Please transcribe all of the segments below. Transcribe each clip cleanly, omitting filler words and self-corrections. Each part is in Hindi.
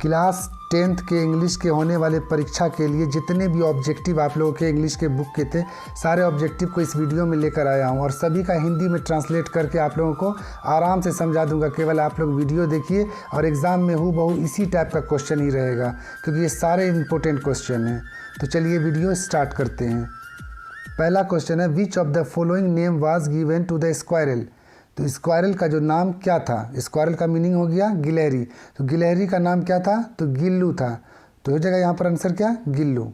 क्लास 10th के इंग्लिश के होने वाले परीक्षा के लिए जितने भी ऑब्जेक्टिव आप लोगों के इंग्लिश के बुक के थे, सारे ऑब्जेक्टिव को इस वीडियो में लेकर आया हूं और सभी का हिंदी में ट्रांसलेट करके आप लोगों को आराम से समझा दूंगा। केवल आप लोग वीडियो देखिए और एग्ज़ाम में हूबहू इसी टाइप का क्वेश्चन ही रहेगा, क्योंकि ये सारे इंपॉर्टेंट क्वेश्चन हैं। तो चलिए वीडियो स्टार्ट करते हैं। पहला क्वेश्चन है, which of the following name was given to the squirrel. तो स्क्वायरल का जो नाम क्या था, स्क्वायरल का मीनिंग हो गया गिलहरी। तो गिलहरी का नाम क्या था, तो गिल्लू था। तो हो जाएगा यहाँ पर आंसर क्या, गिल्लू।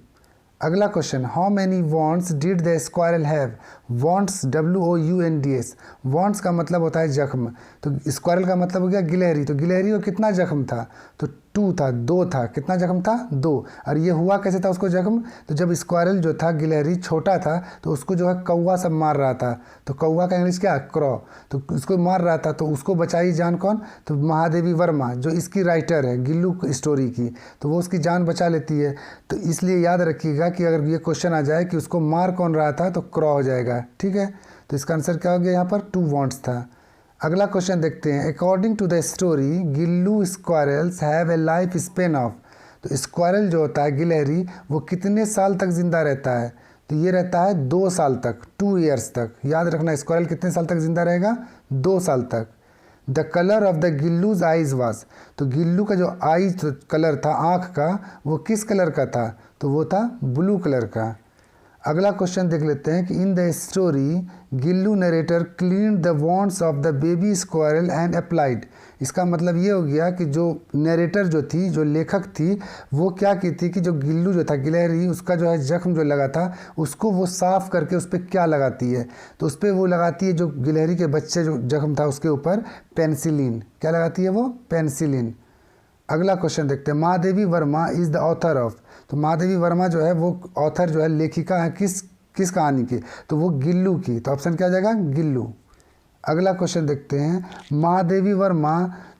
अगला question, how many wants did the squirrel have. Wants WOUNDS, wants का मतलब होता है जख्म। तो स्क्वायरल का मतलब हो गया गिलहरी। तो गिलहरी को कितना जख्म था, तो 2 था, 2 था। कितना जख्म था, 2। और ये हुआ कैसे था उसको जख्म, तो जब स्क्वायरल जो था गिलहरी छोटा था तो उसको जो है कौवा सब मार रहा था। तो कौवा का इंग्लिश क्या, क्रॉ। तो उसको मार रहा था, तो उसको बचाई जान कौन, तो महादेवी वर्मा, जो इसकी राइटर है गिल्लू स्टोरी की। तो वो उसकी जान बचा लेती है। तो इसलिए याद रखिएगा कि अगर ये क्वेश्चन आ जाए कि उसको मार कौन रहा था, तो क्रॉ हो जाएगा। ठीक है, तो इसका आंसर क्या हो गया, यहाँ पर 2 वॉन्ट्स था। अगला क्वेश्चन देखते हैं, according to the story Gillu squirrels have a life span of. तो स्क्वायरल जो होता है गिलहरी, वो कितने साल तक जिंदा रहता है, तो ये रहता है 2 साल तक, 2 ईयर्स तक। याद रखना, स्क्वायरल कितने साल तक जिंदा रहेगा, 2 साल तक। The colour of the Gillu's ice was. तो गिल्लू का जो आइज कलर था, आँख का, वो किस कलर का था, तो वो था ब्लू कलर का। अगला क्वेश्चन देख लेते हैं कि in the story Gillu narrator clean the wants of the baby squirrel and applied. इसका मतलब ये हो गया कि जो नरेटर जो थी, जो लेखक थी, वो क्या की थी कि जो गिल्लू जो था गिलहरी, उसका जो है जख्म जो लगा था, उसको वो साफ़ करके उस पर क्या लगाती है, तो उस पर वो लगाती है, जो गिलहरी के बच्चे जो जख्म था उसके ऊपर पेंसिलिन। क्या लगाती है वो, पेंसिलिन। अगला क्वेश्चन देखते हैं, Mahadevi Verma is the author of. तो महादेवी वर्मा जो है वो ऑथर जो है, लेखिका है किस कहानी की, तो वो गिल्लू की। तो ऑप्शन क्या आ जाएगा, गिल्लू। अगला क्वेश्चन देखते हैं, Mahadevi Verma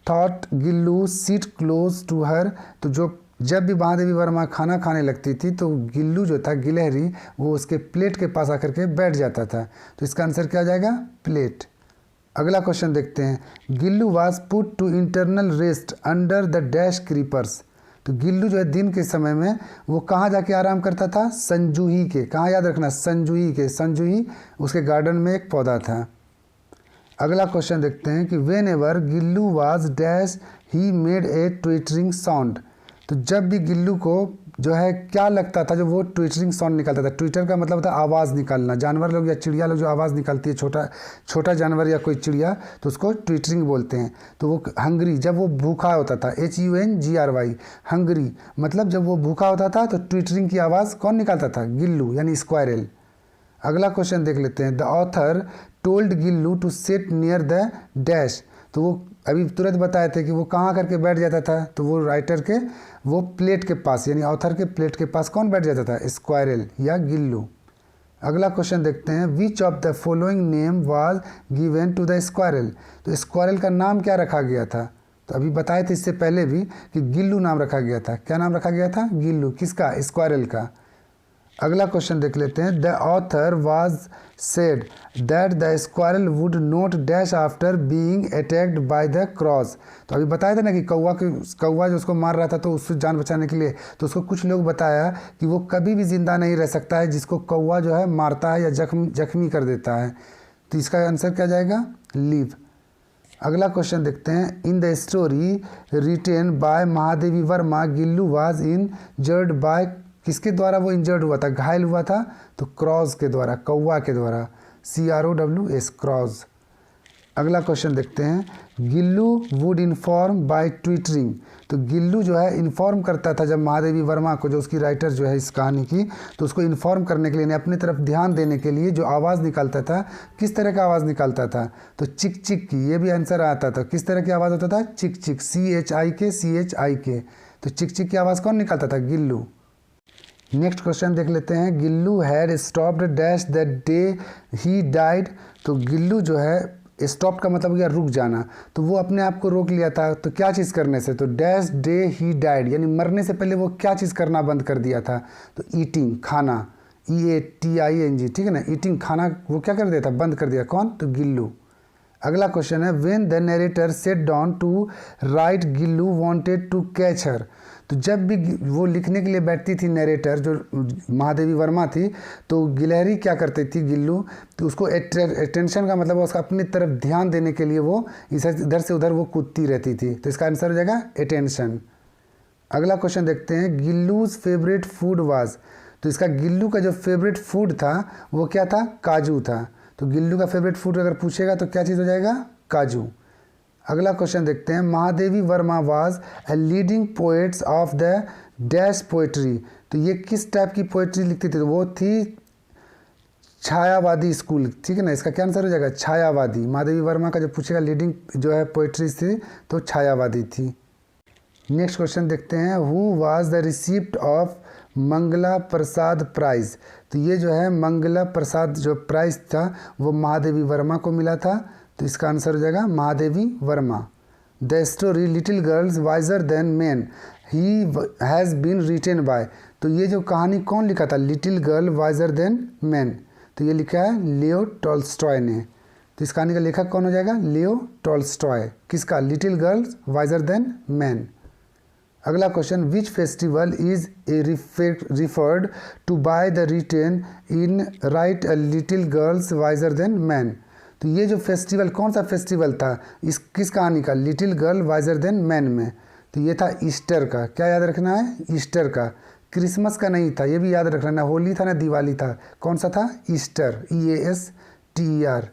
thought Gillu seat close to her. तो जब भी महादेवी वर्मा खाना खाने लगती थी, तो गिल्लू जो था गिलहरी, वो उसके प्लेट के पास आकर के बैठ जाता था। तो इसका आंसर क्या आ जाएगा, प्लेट। अगला क्वेश्चन देखते हैं, Gillu was put to internal rest under the dash creepers. तो गिल्लू जो है दिन के समय में वो कहाँ जाके आराम करता था, संजूही के। कहाँ, याद रखना, संजूही के। संजूही उसके गार्डन में एक पौधा था। अगला क्वेश्चन देखते हैं कि when ever Gillu was dash he made a twittering sound. तो जब भी गिल्लू को जो है क्या लगता था, जो वो ट्विटरिंग साउंड निकलता था। ट्विटर का मतलब होता है आवाज़ निकालना। जानवर लोग या चिड़िया लोग जो आवाज़ निकालती है, छोटा जानवर या कोई चिड़िया, तो उसको ट्विटरिंग बोलते हैं। तो वो हंगरी, जब वो भूखा होता था, HUNGRY, हंगरी मतलब जब वो भूखा होता था, तो ट्विटरिंग की आवाज़ कौन निकालता था, गिल्लू यानी स्क्वायरल। अगला क्वेश्चन देख लेते हैं, the author told Gillu to sit near the dash. तो वो अभी तुरंत बताए थे कि वो कहाँ करके बैठ जाता था, तो वो राइटर के वो प्लेट के पास, यानी ऑथर के प्लेट के पास कौन बैठ जाता था, स्क्वायरल या गिल्लू। अगला क्वेश्चन देखते हैं, which of the following name was given to the squirrel. तो स्क्वायरल का नाम क्या रखा गया था, तो अभी बताए थे इससे पहले भी कि गिल्लू नाम रखा गया था। क्या नाम रखा गया था, गिल्लू। किसका, स्क्वायरल का। अगला क्वेश्चन देख लेते हैं, the author was said that the squirrel would not dash after being attacked by the cross. तो अभी बताया था ना कि कौवा जो उसको मार रहा था, तो उससे जान बचाने के लिए, तो उसको कुछ लोग बताया कि वो कभी भी जिंदा नहीं रह सकता है जिसको कौवा जो है मारता है या जख्मी कर देता है। तो इसका आंसर क्या जाएगा, लीव। अगला क्वेश्चन देखते हैं, in the story written by Mahadevi Verma Gillu was injured by. किसके द्वारा वो इंजर्ड हुआ था, घायल हुआ था, तो क्रॉस के द्वारा, कौवा के द्वारा, CROWS, क्रॉस। अगला क्वेश्चन देखते हैं, Gillu would inform bye twittering. तो गिल्लू जो है इन्फॉर्म करता था जब महादेवी वर्मा को, जो उसकी राइटर जो है इस कहानी की, तो उसको इन्फॉर्म करने के लिए, अपनी तरफ ध्यान देने के लिए जो आवाज़ निकालता था, किस तरह का आवाज़ निकालता था, तो चिक चिक की। ये भी आंसर आता था, किस तरह की आवाज़ होता था, चिक चिक, CHIK। तो चिक चिक की आवाज़ कौन निकालता था, गिल्लू। नेक्स्ट क्वेश्चन देख लेते हैं, Gillu had stopped dash the day he died. तो गिल्लू जो है, स्टॉप का मतलब हो गया रुक जाना, तो वो अपने आप को रोक लिया था, तो क्या चीज़ करने से, तो डैश डे ही डाइड, यानी मरने से पहले वो क्या चीज़ करना बंद कर दिया था, तो ईटिंग, खाना, EATING, ठीक है ना, ईटिंग, खाना वो क्या कर दिया था, बंद कर दिया। कौन, तो गिल्लू। अगला क्वेश्चन है when the narrator sat down to write Gillu wanted to catch her. तो जब भी वो लिखने के लिए बैठती थी नरेटर जो महादेवी वर्मा थी, तो गिलहरी क्या करती थी गिल्लू, तो उसको अटेंशन का मतलब उसका अपनी तरफ ध्यान देने के लिए वो इधर से उधर वो कूदती रहती थी। तो इसका आंसर हो जाएगा अटेंशन। अगला क्वेश्चन देखते हैं गिल्लूज फेवरेट फूड वाज। तो इसका गिल्लू का जो फेवरेट फूड था वो क्या था, काजू था। तो गिल्लू का फेवरेट फूड अगर पूछेगा तो क्या चीज़ हो जाएगा, काजू। अगला क्वेश्चन देखते हैं Mahadevi Verma was a leading poets of the dash poetry. तो ये किस टाइप की पोएट्री लिखती थी, तो वो थी छायावादी स्कूल, ठीक है ना। इसका क्या आंसर हो जाएगा, छायावादी। महादेवी वर्मा का जो पूछेगा लीडिंग जो है पोएट्री थी तो छायावादी थी। नेक्स्ट क्वेश्चन देखते हैं who was the receipt of Mangla Prasad prize. तो ये जो है मंगला प्रसाद जो प्राइज़ था वो महादेवी वर्मा को मिला था। तो इसका आंसर हो जाएगा Mahadevi Verma. The story little girls wiser than man ही हैज़ बीन रिटेन बाय। तो ये जो कहानी कौन लिखा था, little girl wiser than man, तो ये लिखा है लियो टॉल्स्टॉय ने। तो इस कहानी का लेखक कौन हो जाएगा, लियो टॉल्स्टॉय। किसका, little girls wiser than man. अगला question which festival is a referred to by the written in write a little girls wiser than man. तो ये जो फेस्टिवल कौन सा फेस्टिवल था इस किस कहानी का, little girl wiser than man में। तो ये था ईस्टर का। क्या याद रखना है, ईस्टर का। क्रिसमस का नहीं था, ये भी याद रखना, ना होली था ना दिवाली था। कौन सा था, ईस्टर, EASTER।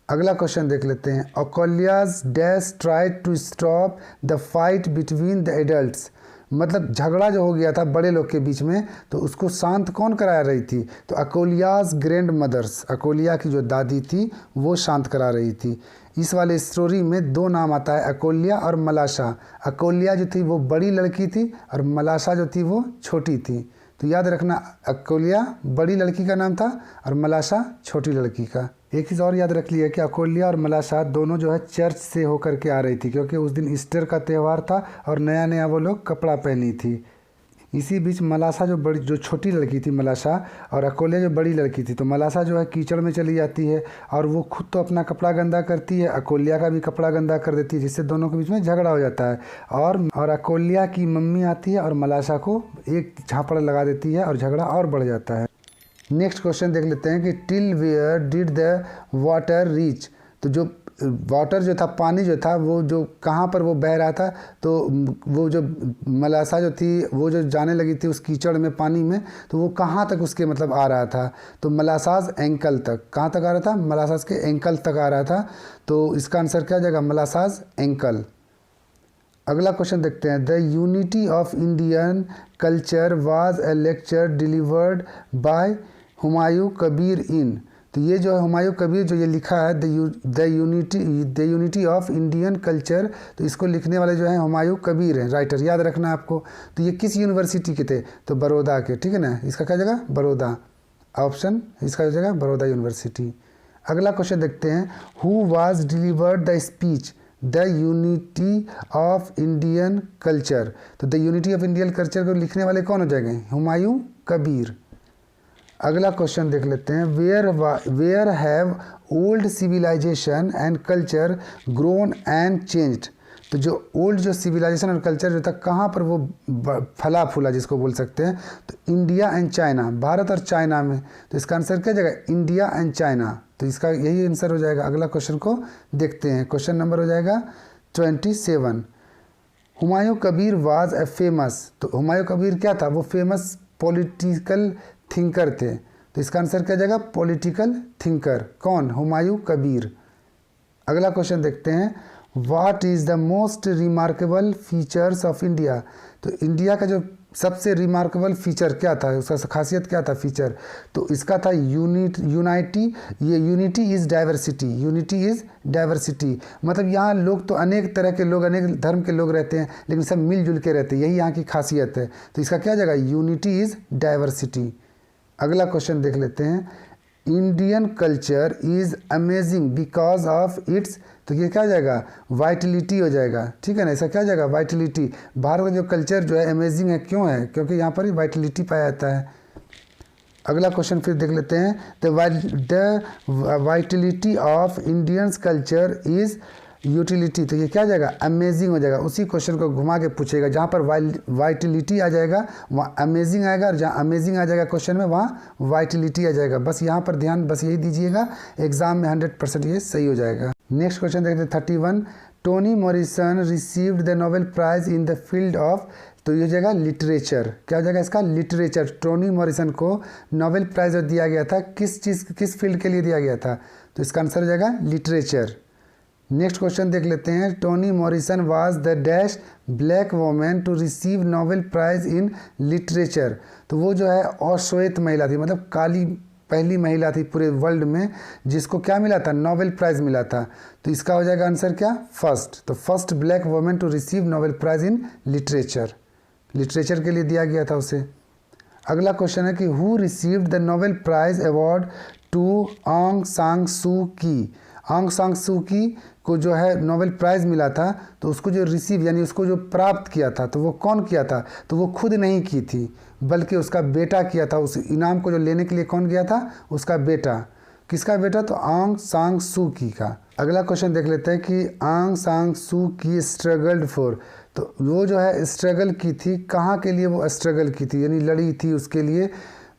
अगला क्वेश्चन देख लेते हैं अकोलियाज dash tried to stop the fight between the adults. मतलब झगड़ा जो हो गया था बड़े लोग के बीच में, तो उसको शांत कौन करा रही थी, तो अकोलियाज ग्रैंड मदर्स, अकोलिया की जो दादी थी वो शांत करा रही थी। इस वाले स्टोरी में दो नाम आता है, अकोलिया और मलाशा। अकोलिया जो थी वो बड़ी लड़की थी और मलाशा जो थी वो छोटी थी। तो याद रखना अकोलिया बड़ी लड़की का नाम था और मलाशा छोटी लड़की का। एक चीज़ और याद रख लिया कि अकोलिया और मलाशा दोनों जो है चर्च से होकर के आ रही थी, क्योंकि उस दिन ईस्टर का त्यौहार था और नया नया वो लोग कपड़ा पहनी थी। इसी बीच मलाशा जो छोटी लड़की थी मलाशा, और अकोलिया जो बड़ी लड़की थी, तो मलाशा जो है कीचड़ में चली जाती है और वो खुद तो अपना कपड़ा गंदा करती है, अकोलिया का भी कपड़ा गंदा कर देती है, जिससे दोनों के बीच में झगड़ा हो जाता है। और अकोलिया की मम्मी आती है और मलाशा को एक झापड़ लगा देती है और झगड़ा और बढ़ जाता है। नेक्स्ट क्वेश्चन देख लेते हैं कि till where did the water reach. तो जो वाटर जो था, पानी जो था, वो जो कहाँ पर वो बह रहा था, तो वो जो मलाशा जो थी वो जो जाने लगी थी उस कीचड़ में, पानी में, तो वो कहाँ तक उसके मतलब आ रहा था, तो मलाशास एंकल तक। कहाँ तक आ रहा था, मलाशास के एंकल तक आ रहा था। तो इसका आंसर क्या हो जाएगा, मलाशास एंकल। अगला क्वेश्चन देखते हैं the unity of Indian culture was a lecture delivered by Humayun Kabir in. तो ये जो है हुमायूं कबीर जो ये लिखा है the unity of Indian culture, तो इसको लिखने वाले जो हैं हुमायूं कबीर हैं, राइटर। याद रखना आपको। तो ये किस यूनिवर्सिटी के थे, तो बड़ौदा के, ठीक है ना। इसका क्या जगह, बड़ौदा। ऑप्शन इसका हो जाएगा बड़ौदा यूनिवर्सिटी। अगला क्वेश्चन देखते हैं who was delivered the speech the unity of Indian culture. तो the unity of Indian culture को लिखने वाले कौन हो जाएंगे, हुमायूं कबीर। अगला क्वेश्चन देख लेते हैं where have old civilization and culture grown and changed. तो जो ओल्ड जो सिविलाइजेशन और कल्चर जो था कहाँ पर वो फला फूला जिसको बोल सकते हैं, तो इंडिया एंड चाइना, भारत और चाइना में। तो इसका आंसर क्या जाएगा, इंडिया एंड चाइना। तो इसका यही आंसर हो जाएगा। अगला क्वेश्चन को देखते हैं, क्वेश्चन नंबर हो जाएगा 27। Humayun Kabir was a famous. तो हुमायूं कबीर क्या था, वो फेमस पॉलिटिकल थिंकर थे। तो इसका आंसर क्या जाएगा, पॉलिटिकल थिंकर। कौन, हुमायूं कबीर। अगला क्वेश्चन देखते हैं what is the most remarkable features of India. तो इंडिया का जो सबसे रिमार्केबल फीचर क्या था, उसका खासियत क्या था, फीचर, तो इसका था यूनिटी। ये unity is diversity, unity is diversity. मतलब यहाँ लोग तो अनेक तरह के लोग, अनेक धर्म के लोग रहते हैं, लेकिन सब मिलजुल के रहते हैं, यही यहाँ की खासियत है। तो इसका क्या जाएगा, यूनिटी इज़ डाइवर्सिटी। अगला क्वेश्चन देख लेते हैं Indian culture is amazing because of its. तो ये क्या जाएगा, वाइटलिटी हो जाएगा, ठीक है ना। इसका क्या जाएगा, वाइटलिटी। भारत का जो कल्चर जो है अमेजिंग है, क्यों है, क्योंकि यहाँ पर वाइटलिटी पाया जाता है। अगला क्वेश्चन फिर देख लेते हैं। The Vitality of Indians culture is utility, तो ये क्या आ जाएगा, अमेजिंग हो जाएगा। उसी क्वेश्चन को घुमा के पूछेगा, जहाँ पर वाइटलिटी आ जाएगा वहाँ अमेजिंग आएगा, और जहाँ अमेजिंग आ जाएगा क्वेश्चन में वहाँ वाइटलिटी आ जाएगा। बस यहाँ पर ध्यान बस यही दीजिएगा, एग्जाम में 100% ये सही हो जाएगा। नेक्स्ट क्वेश्चन देखते हैं 31। Toni Morrison received the Nobel prize in the field of, तो ये हो जाएगा लिटरेचर। क्या हो जाएगा इसका, लिटरेचर। टोनी मॉरिसन को नोबेल प्राइज दिया गया था, किस फील्ड के लिए दिया गया था, तो इसका आंसर हो जाएगा लिटरेचर। नेक्स्ट क्वेश्चन देख लेते हैं। Toni Morrison was the dash black women to receive Nobel prize in literature, तो वो जो है अश्वेत महिला थी, मतलब काली पहली महिला थी पूरे वर्ल्ड में जिसको क्या मिला था, नोबेल प्राइज़ मिला था। तो इसका हो जाएगा आंसर क्या, फर्स्ट। तो first black women to receive Nobel prize in literature, literature के लिए दिया गया था उसे। अगला क्वेश्चन है कि who received the Nobel prize award to Aung San सू की। आंग सांग सू की को जो है नोबेल प्राइज़ मिला था, तो उसको जो रिसीव यानी उसको जो प्राप्त किया था, तो वो कौन किया था, तो वो खुद नहीं की थी बल्कि उसका बेटा किया था। उस इनाम को जो लेने के लिए कौन गया था, उसका बेटा। किसका बेटा, तो आंग सांग सू की का। अगला क्वेश्चन देख लेते हैं कि आंग सांग सू की स्ट्रगल्ड फॉर, तो वो जो है स्ट्रगल की थी, कहाँ के लिए वो स्ट्रगल की थी यानी लड़ी थी उसके लिए,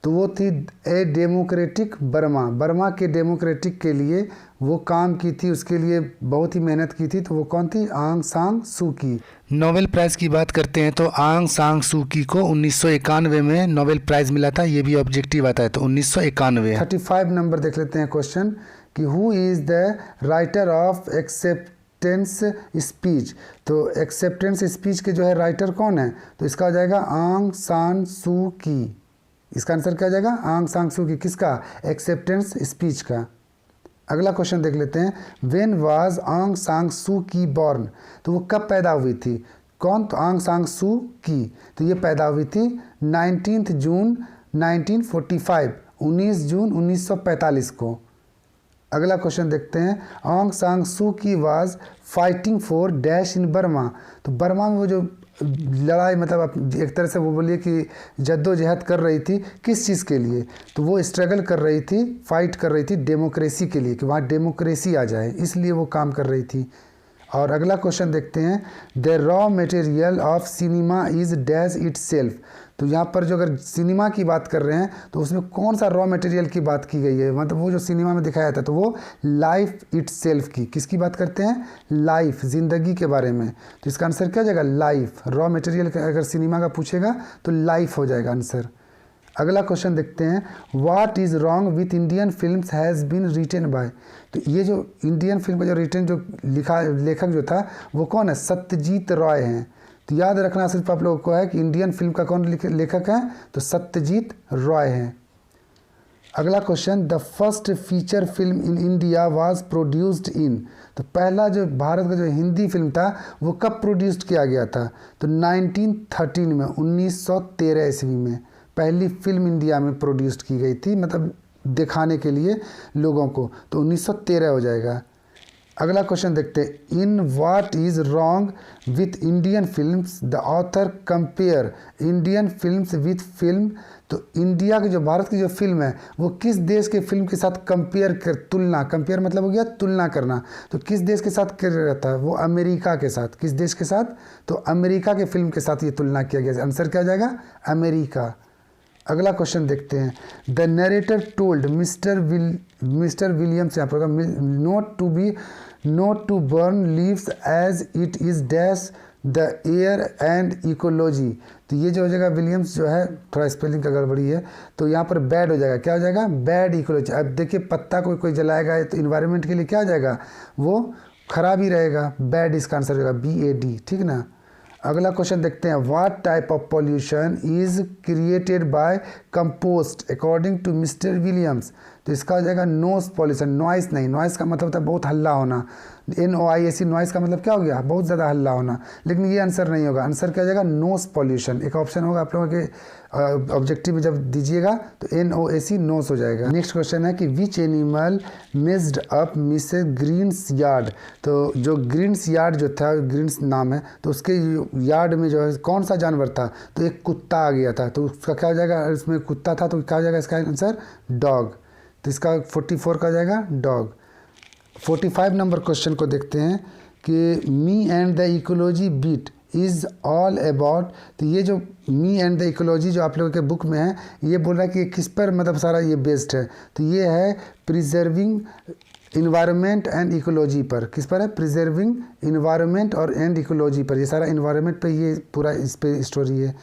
तो वो थी ए डेमोक्रेटिक बर्मा, बर्मा के डेमोक्रेटिक के लिए वो काम की थी, उसके लिए बहुत ही मेहनत की थी। तो वो कौन थी, आंग सांग सू की। नोबेल प्राइज़ की बात करते हैं तो आंग सांग सू की को 1991 में नोबेल प्राइज़ मिला था, ये भी ऑब्जेक्टिव आता है, तो 1991। 35 नंबर देख लेते हैं क्वेश्चन कि who is the writer of acceptance speech, तो एक्सेप्टेंस स्पीच के जो है राइटर कौन है, तो इसका हो जाएगा आंग सान सू की। इसका आंसर क्या हो जाएगा, आंग सांग सू की, किसका, एक्सेप्टेंस स्पीच का। अगला क्वेश्चन देख लेते हैं। व्हेन वाज आंग सांग सू की बॉर्न, तो वो कब पैदा हुई थी, कौन, तो आंग सांग सू की, तो ये पैदा हुई थी 19 जून 1945, 19 जून 1945 को। अगला क्वेश्चन देखते हैं। आंग सांग सू की was fighting for dash in Burma, तो बर्मा में वो जो लड़ाई, मतलब आप एक तरह से वो बोलिए कि जद्दोजहद कर रही थी, किस चीज़ के लिए, तो वो स्ट्रगल कर रही थी, फाइट कर रही थी डेमोक्रेसी के लिए, कि वहाँ डेमोक्रेसी आ जाए, इसलिए वो काम कर रही थी। और अगला क्वेश्चन देखते हैं। The raw material of cinema is dash it self, तो यहाँ पर जो अगर सिनेमा की बात कर रहे हैं तो उसमें कौन सा रॉ मटेरियल की बात की गई है, मतलब वो जो सिनेमा में दिखाया था तो वो लाइफ इट सेल्फ की, किसकी बात करते हैं, लाइफ, ज़िंदगी के बारे में। तो इसका आंसर क्या हो जाएगा, लाइफ। रॉ मटेरियल अगर सिनेमा का पूछेगा तो लाइफ हो जाएगा आंसर। अगला क्वेश्चन देखते हैं। What is wrong with Indian films has been written by, तो ये जो इंडियन फिल्म का जो रिटन जो लिखा लेखक जो था वो कौन है, सत्यजीत रॉय हैं। तो याद रखना सिर्फ आप लोगों को है कि इंडियन फिल्म का कौन लेखक है, तो सत्यजीत रॉय हैं। अगला question. The first feature film in India was produced in, तो पहला जो भारत का जो हिंदी फिल्म था वो कब प्रोड्यूस्ड किया गया था, तो 1913 में, 1913 ईस्वी में पहली फिल्म इंडिया में प्रोड्यूस्ड की गई थी, मतलब दिखाने के लिए लोगों को, तो 1913 हो जाएगा। अगला क्वेश्चन देखते हैं। In what is wrong with Indian films the author compare Indian films with film, तो इंडिया की जो भारत की जो फिल्म है वो किस देश के फिल्म के साथ कंपेयर कर, तुलना, कंपेयर मतलब हो गया तुलना करना, तो किस देश के साथ कर रहा था, वो अमेरिका के साथ। किस देश के साथ, तो अमेरिका के फिल्म के साथ ये तुलना किया गया। आंसर क्या आ जाएगा, अमेरिका। अगला क्वेश्चन देखते हैं। The narrator told mister Williams, यहाँ पर not to burn leaves as it is dash the air and ecology, तो ये जो हो जाएगा विलियम्स जो है, थोड़ा स्पेलिंग का गड़बड़ी है, तो यहाँ पर बैड हो जाएगा। क्या हो जाएगा, बैड इकोलॉजी। अब देखिए पत्ता कोई जलाएगा तो इन्वायरमेंट के लिए क्या हो जाएगा, वो खराब ही रहेगा, बैड इसका आंसर हो जाएगा, BAD, ठीक ना। अगला क्वेश्चन देखते हैं। What type of pollution is created by compost according to mister Williams, तो तो इसका हो जाएगा नोस पॉल्यूशन, नॉइस नहीं, नॉइस का मतलब होता है बहुत हल्ला होना, NOISE नॉइस का मतलब क्या हो गया, बहुत ज़्यादा हल्ला होना, लेकिन ये आंसर नहीं होगा, आंसर क्या हो जाएगा नोस पॉल्यूशन। एक ऑप्शन होगा आप लोगों के ऑब्जेक्टिव में जब दीजिएगा तो NOSE नोस हो जाएगा। नेक्स्ट क्वेश्चन है कि which animal missed up Mrs Green's yard, तो जो ग्रीन्स यार्ड जो था, ग्रीन्स नाम है, तो उसके यार्ड में जो है कौन सा जानवर था, तो एक कुत्ता आ गया था, तो उसका क्या हो जाएगा, इसमें कुत्ता था तो क्या हो जाएगा इसका आंसर डॉग, तो इसका 44 का हो जाएगा डॉग। 45 नंबर क्वेश्चन को देखते हैं कि me and the ecology beat is all about, तो ये जो मी एंड द इकोलॉजी जो आप लोगों के बुक में है, ये बोल रहा है कि किस पर मतलब सारा ये बेस्ड है, तो ये है प्रिजर्विंग इन्वायरमेंट एंड इकोलॉजी पर। किस पर है, प्रिजर्विंग इन्वायरमेंट और एंड इकोलॉजी पर, ये सारा इन्वायरमेंट पे ये पूरा इस पे स्टोरी है।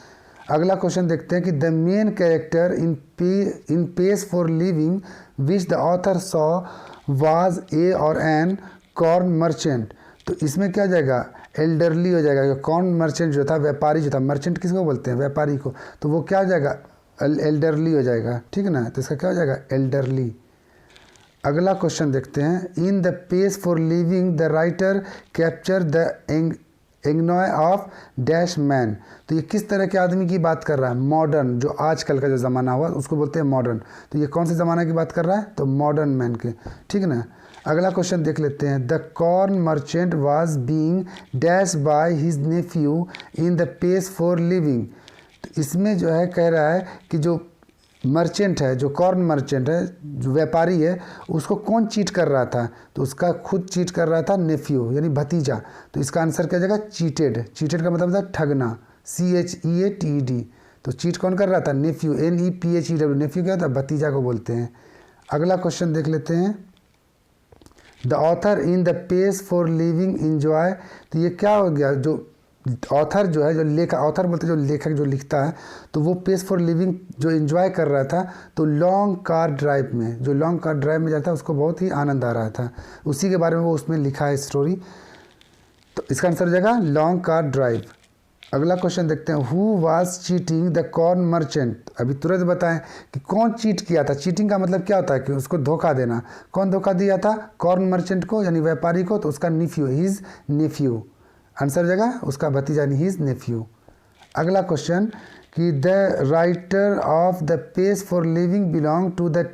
अगला क्वेश्चन देखते हैं कि the main character in pace for living which the author saw was a or an corn merchant, तो इसमें क्या हो जाएगा एल्डरली हो जाएगा। कॉर्न मर्चेंट जो था, व्यापारी जो था, मर्चेंट किसको बोलते हैं, व्यापारी को, तो वो क्या हो जाएगा एल्डरली हो जाएगा, ठीक है ना, तो इसका क्या हो जाएगा एल्डरली। अगला क्वेश्चन देखते हैं, in the pace for living the writer capture the agony of dash man, तो ये किस तरह के आदमी की बात कर रहा है, मॉडर्न, जो आजकल का जो ज़माना हुआ उसको बोलते हैं मॉडर्न, तो ये कौन से ज़माने की बात कर रहा है, तो मॉडर्न मैन के, ठीक है ना। अगला क्वेश्चन देख लेते हैं, the corn merchant was being dash by his nephew in the pace for living, तो इसमें जो है कह रहा है कि जो मर्चेंट है, जो कॉर्न मर्चेंट है, जो व्यापारी है, उसको कौन चीट कर रहा था, तो उसका खुद चीट कर रहा था नेफ्यू यानी भतीजा, तो इसका आंसर क्या जाएगा चीटेड। चीटेड का मतलब था ठगना, CHEATED, तो चीट कौन कर रहा था, नेफ्यू, NEPHEW, नेफ्यू क्या होता है, भतीजा को बोलते हैं। अगला क्वेश्चन देख लेते हैं, the author in the pace for living enjoy, तो ये क्या हो गया, जो ऑथर जो है, जो लेखक, ऑथर बोलते हैं जो लेखक जो लिखता है, तो वो पेस फॉर लिविंग जो एंजॉय कर रहा था, तो लॉन्ग कार ड्राइव में, जो लॉन्ग कार ड्राइव में जाता है उसको बहुत ही आनंद आ रहा था, उसी के बारे में वो उसमें लिखा है स्टोरी, तो इसका आंसर हो जाएगा लॉन्ग कार ड्राइव। अगला क्वेश्चन देखते हैं, who was cheating the corn merchant, अभी तुरंत बताएं कि कौन चीट किया था। चीटिंग का मतलब क्या होता है कि उसको धोखा देना, कौन धोखा दिया था, कॉर्न मर्चेंट को यानी व्यापारी को, तो उसका नेफ्यू, हिज नेफ्यू, आंसर हो जाएगा उसका भतीजा यानी हिज नेफ्यू। अगला क्वेश्चन कि the writer of the pace for living belong to the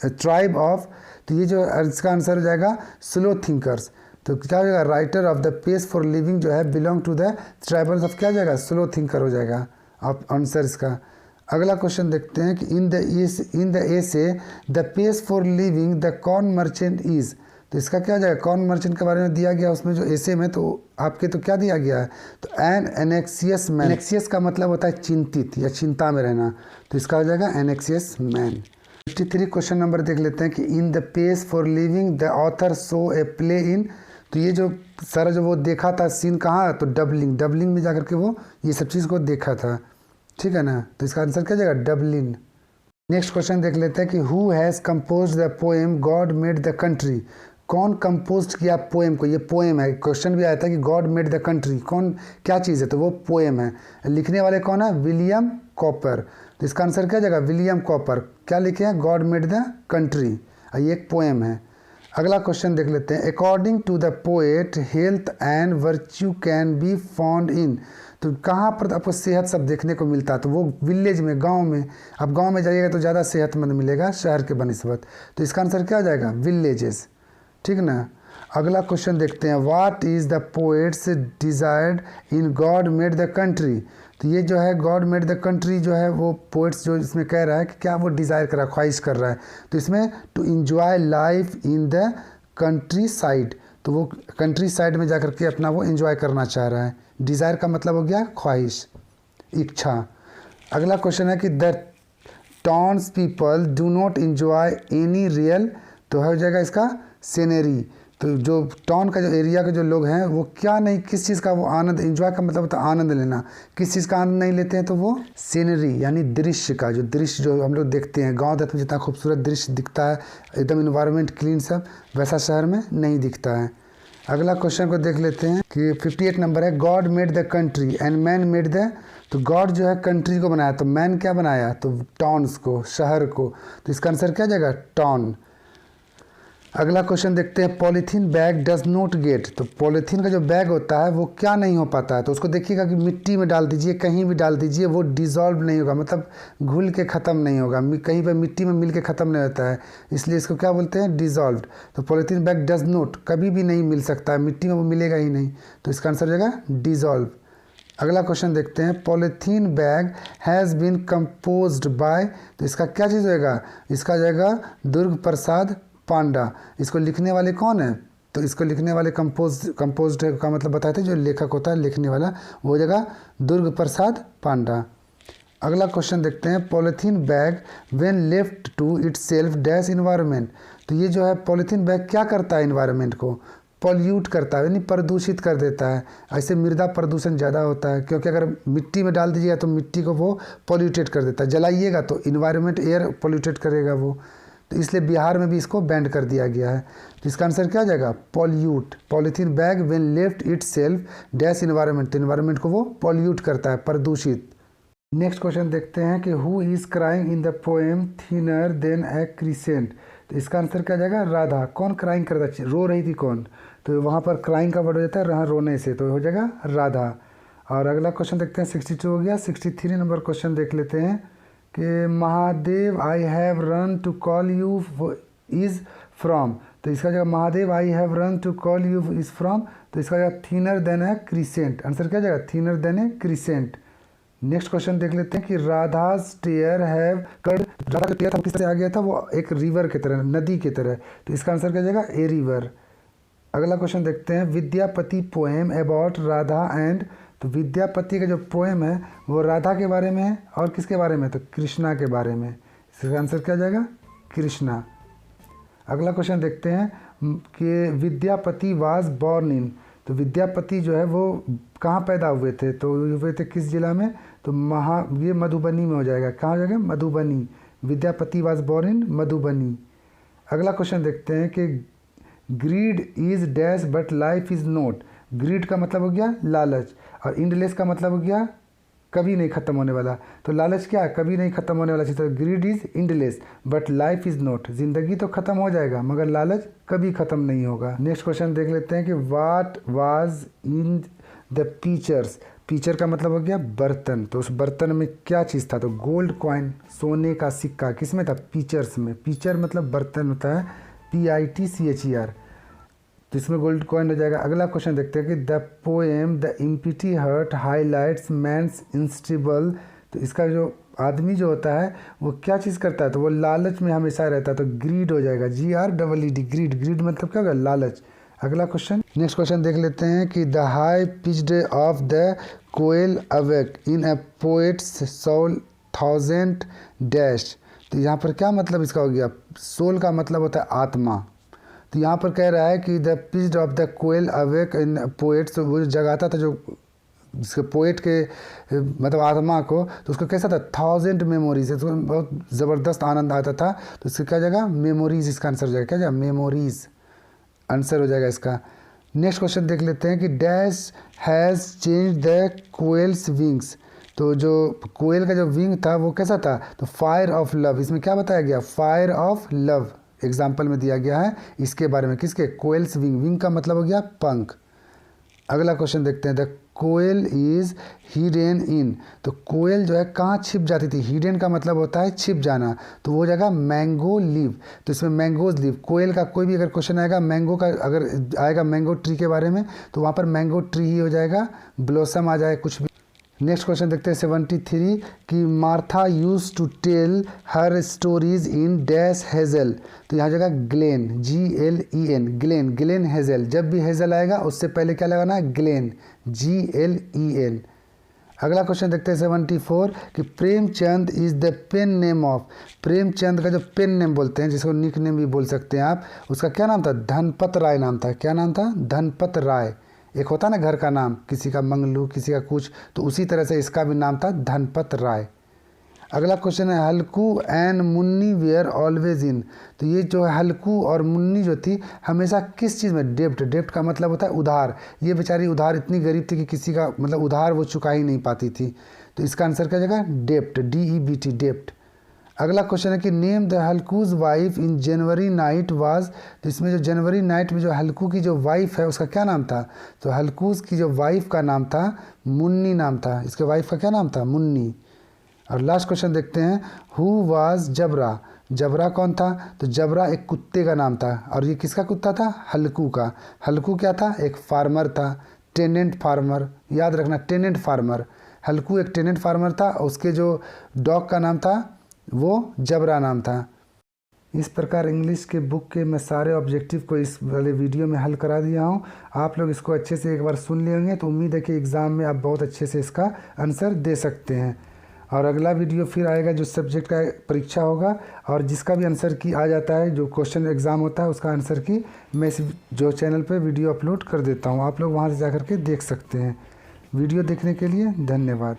tribe of, तो ये जो इसका आंसर हो जाएगा स्लो थिंकर्स, तो क्या हो जाएगा writer of the pace for living जो है belong to the tribals of, क्या हो जाएगा स्लो थिंकर हो जाएगा आप आंसर इसका। अगला क्वेश्चन देखते हैं कि in the essay the pace for living the corn merchant is, तो इसका क्या हो जाएगा, कॉर्न मर्चेंट के बारे में दिया गया उसमें जो एसे में, तो आपके तो क्या दिया गया है, तो एन एनेक्सियस मैन, एनेक्सियस का मतलब होता है चिंतित या चिंता में रहना, तो इसका हो जाएगा एनेक्सियस मैन। 53 क्वेश्चन नंबर देख लेते हैं कि in the pace for living the author saw a play in, तो ये जो सारा जो वो देखा था सीन कहाँ, तो डबलिंग, डबलिंग में जाकर के वो ये सब चीज़ को देखा था, ठीक है ना, तो इसका आंसर क्या जाएगा डबलिन। नेक्स्ट क्वेश्चन देख लेते हैं कि who has compose the poem God made the country, कौन कंपोज किया पोएम को, ये पोएम है, क्वेश्चन भी आया था कि गॉड मेड द कंट्री, कौन क्या चीज़ है, तो वो पोएम है, लिखने वाले कौन है, विलियम कॉपर, तो इसका आंसर क्या जाएगा विलियम कॉपर, क्या लिखे हैं गॉड मेड द कंट्री, ये एक पोएम है। अगला क्वेश्चन देख लेते हैं, according to the poet health and virtue can be found in, तो कहाँ पर आपको सेहत सब देखने को मिलता है, तो वो विलेज में, गांव में, आप गांव में जाइएगा तो ज़्यादा सेहतमंद मिलेगा शहर के बनिस्बत, तो इसका आंसर क्या हो जाएगा विलेजेस, ठीक ना। अगला क्वेश्चन देखते हैं, what is the poets desired in God made the country, तो ये जो है गॉड मेड द कंट्री जो है वो पोएट्स जो इसमें कह रहा है कि क्या वो डिज़ायर कर रहा है, ख्वाहिश कर रहा है, तो इसमें to enjoy life in the countryside, तो वो कंट्री साइड में जाकर के अपना वो इंजॉय करना चाह रहा है, डिज़ायर का मतलब हो गया ख्वाहिश, इच्छा। अगला क्वेश्चन है कि the towns people do not enjoy any real, तो हो जाएगा इसका सीनरी, तो जो टाउन का जो एरिया के जो लोग हैं वो क्या नहीं, किस चीज़ का वो आनंद, इंजॉय का मतलब होता है आनंद लेना, किस चीज़ का आनंद नहीं लेते हैं, तो वो सीनरी यानी दृश्य का, जो दृश्य जो हम लोग देखते हैं गांव देहात में जितना खूबसूरत दृश्य दिखता है, एकदम इन्वायरमेंट क्लीन सब, वैसा शहर में नहीं दिखता है। अगला क्वेश्चन को देख लेते हैं कि 58 नंबर है, God made the country and man made the. तो गॉड जो है कंट्री को बनाया, तो मैन क्या बनाया, तो टाउन्स को, शहर को। तो इसका आंसर क्या जाएगा, टाउन। अगला क्वेश्चन देखते हैं, polythene bag does not gate. तो पॉलीथीन का जो बैग होता है वो क्या नहीं हो पाता है, तो उसको देखिएगा कि मिट्टी में डाल दीजिए, कहीं भी डाल दीजिए, वो डिज़ोल्व नहीं होगा, मतलब घुल के ख़त्म नहीं होगा, कहीं पर मिट्टी में मिल के ख़त्म नहीं होता है, इसलिए इसको क्या बोलते हैं, डिज़ोल्व्ड। तो पॉलीथीन बैग डज नॉट कभी भी नहीं मिल सकता है, मिट्टी में वो मिलेगा ही नहीं, तो इसका आंसर हो जाएगा डिज़ोल्व। अगला क्वेश्चन देखते हैं, polythene bag has been composed by. तो इसका क्या चीज़ होएगा, इसका जाएगा दुर्ग प्रसाद पांडा। इसको लिखने वाले कौन है, तो इसको लिखने वाले कंपोज्ड का मतलब बताए थे, जो लेखक होता है लिखने वाला, वो हो जाएगा दुर्ग प्रसाद पांडा। अगला क्वेश्चन देखते हैं, polythene bag when left to itself dash environment. तो ये जो है पॉलीथीन बैग क्या करता है, इन्वायरमेंट को पॉल्यूट करता है, यानी प्रदूषित कर देता है। ऐसे मृदा प्रदूषण ज़्यादा होता है, क्योंकि अगर मिट्टी में डाल दीजिएगा तो मिट्टी को वो पॉल्यूटेड कर देता है, जलाइएगा तो इन्वायरमेंट एयर पॉल्यूटेड करेगा वो, तो इसलिए बिहार में भी इसको बैन कर दिया गया है। तो इसका आंसर क्या जाएगा, pollute. Polythene bag when left it's self dash environment, तो इन्वायरमेंट को वो पॉल्यूट करता है, प्रदूषित। नेक्स्ट क्वेश्चन देखते हैं कि who is crying in the poem thinner than a crescent. तो इसका आंसर क्या जाएगा, राधा। कौन क्राइंग करता है, रो रही थी कौन, तो वहाँ पर क्राइंग का वर्ड हो जाता है रहा रोने से, तो हो जाएगा राधा। और अगला क्वेश्चन देखते हैं, 62 हो गया। 63 नंबर क्वेश्चन देख लेते हैं कि Mahadev I have run to call you is from. तो इसका जगह Mahadev I have run to call you is from, तो इसका जगह thinner than a crescent. Answer क्या जाएगा, thinner than a crescent. Next question देख लेते हैं कि Radha's tear have cured. Radha का टेयर था किस तरह आ गया था, वो एक रिवर की तरह, नदी की तरह, तो इसका आंसर क्या जाएगा, ए रिवर। अगला क्वेश्चन देखते हैं, Vidyapati poem about Radha and. तो विद्यापति का जो पोएम है वो राधा के बारे में है और किसके बारे में, तो कृष्णा के बारे में। इसका आंसर क्या जाएगा, कृष्णा। अगला क्वेश्चन देखते हैं कि विद्यापति वाज बॉर्न इन। तो विद्यापति जो है वो कहाँ पैदा हुए थे, तो हुए थे किस जिला में, तो ये मधुबनी में हो जाएगा। कहाँ हो जाएगा, Madhubani. Vidyapati was born in Madhubani. अगला क्वेश्चन देखते हैं कि greed is dash but life is not. Greed का मतलब हो गया लालच, और इंडलेस का मतलब हो गया कभी नहीं खत्म होने वाला। तो लालच क्या, कभी नहीं खत्म होने वाला चीज़। तो grid is endless but life is note. जिंदगी तो खत्म हो जाएगा मगर लालच कभी खत्म नहीं होगा। नेक्स्ट क्वेश्चन देख लेते हैं कि what was in the pitchers. Pitcher का मतलब हो गया बर्तन, तो उस बर्तन में क्या चीज़ था, तो गोल्ड कॉइन, सोने का सिक्का। किस में था, पीचर्स में। पीचर मतलब बर्तन होता है, PITCHER, तो इसमें गोल्ड कॉइन हो जाएगा। अगला क्वेश्चन देखते हैं कि the poem the impiety hurt highlights man's instable. तो इसका जो आदमी जो होता है वो क्या चीज़ करता है, तो वो लालच में हमेशा रहता है, तो ग्रीड हो जाएगा, GREED, ग्रीड। ग्रीड मतलब क्या होगा, लालच। अगला क्वेश्चन, नेक्स्ट क्वेश्चन देख लेते हैं कि the high pitched of the koyal awake in a poet's soul thousand dash. तो यहाँ पर क्या मतलब इसका हो गया, सोल का मतलब होता है आत्मा। तो यहाँ पर कह रहा है कि the pitched of the koyal awake in poets, वो जगाता था जो जिसके पोएट के मतलब आत्मा को, तो उसको कैसा था, 1000 मेमोरीज, तो बहुत ज़बरदस्त आनंद आता था। तो इसका क्या जाएगा, मेमोरीज। इसका आंसर हो जाएगा, क्या जाएगा, मेमोरीज आंसर हो जाएगा इसका। नेक्स्ट क्वेश्चन देख लेते हैं कि dash has change the coils wings. तो जो कोयल का जो विंग था वो कैसा था, तो फायर ऑफ लव। इसमें क्या बताया गया, फायर ऑफ लव एग्जाम्पल में दिया गया है इसके बारे में, किसके, कोयल्स विंग। विंग का मतलब हो गया पंख। अगला क्वेश्चन देखते हैं, the koyal is hidden in. तो कोयल जो है कहाँ छिप जाती थी, हिडन का मतलब होता है छिप जाना, तो वो जगह मैंगो लीव। तो इसमें मैंगोज लीव, कोयल का कोई भी अगर क्वेश्चन आएगा मैंगो का, अगर आएगा मैंगो ट्री के बारे में, तो वहाँ पर मैंगो ट्री ही हो जाएगा, ब्लॉसम आ जाए कुछ भी। नेक्स्ट क्वेश्चन देखते हैं 73 कि Martha use to tell her stories in dash hazel. तो यहाँ जगह glen, GLEN, glen, glen hazel. जब भी हेजल आएगा उससे पहले क्या लगाना है, ग्लेन, GLEN। अगला क्वेश्चन देखते हैं 74 कि Premchand is the pen name of. Premchand का जो पेन नेम बोलते हैं, जिसको निक नेम भी बोल सकते हैं आप, उसका क्या नाम था, धनपत राय नाम था। क्या नाम था, धनपत राय। एक होता ना घर का नाम, किसी का मंगलू, किसी का कुछ, तो उसी तरह से इसका भी नाम था धनपत राय। अगला क्वेश्चन है Halku and Munni were always in. तो ये जो है हल्कू और मुन्नी जो थी हमेशा किस चीज़ में, डेब्ट। डेब्ट का मतलब होता है उधार। ये बेचारी उधार इतनी गरीब थी कि किसी का मतलब उधार वो चुका ही नहीं पाती थी। तो इसका आंसर क्या जगह, डेब्ट, DEBT, डेब्ट। अगला क्वेश्चन है कि name the Halku's wife in January night was. तो इसमें जो जनवरी नाइट में जो हल्कू की जो वाइफ है उसका क्या नाम था। तो हल्कूज की जो वाइफ का नाम था मुन्नी नाम था। इसके वाइफ का क्या नाम था, मुन्नी। और लास्ट क्वेश्चन देखते हैं, हु वाज जबरा। जबरा कौन था। तो जबरा एक कुत्ते का नाम था। और ये किसका कुत्ता था, हल्कू का। हल्कू क्या था, एक फार्मर था, टेनेंट फार्मर। याद रखना, टेनेंट फार्मर। हल्कू एक टेनेंट फार्मर था। उसके जो डॉग का नाम था वो जबरा नाम था। इस प्रकार इंग्लिश के बुक के मैं सारे ऑब्जेक्टिव को इस वाले वीडियो में हल करा दिया हूँ। आप लोग इसको अच्छे से एक बार सुन लेंगे तो उम्मीद है कि एग्ज़ाम में आप बहुत अच्छे से इसका आंसर दे सकते हैं। और अगला वीडियो फिर आएगा जो सब्जेक्ट का परीक्षा होगा और जिसका भी आंसर की आ जाता है, जो क्वेश्चन एग्ज़ाम होता है उसका आंसर की मैं इस जो चैनल पे वीडियो अपलोड कर देता हूँ। आप लोग वहाँ से जा कर के देख सकते हैं। वीडियो देखने के लिए धन्यवाद।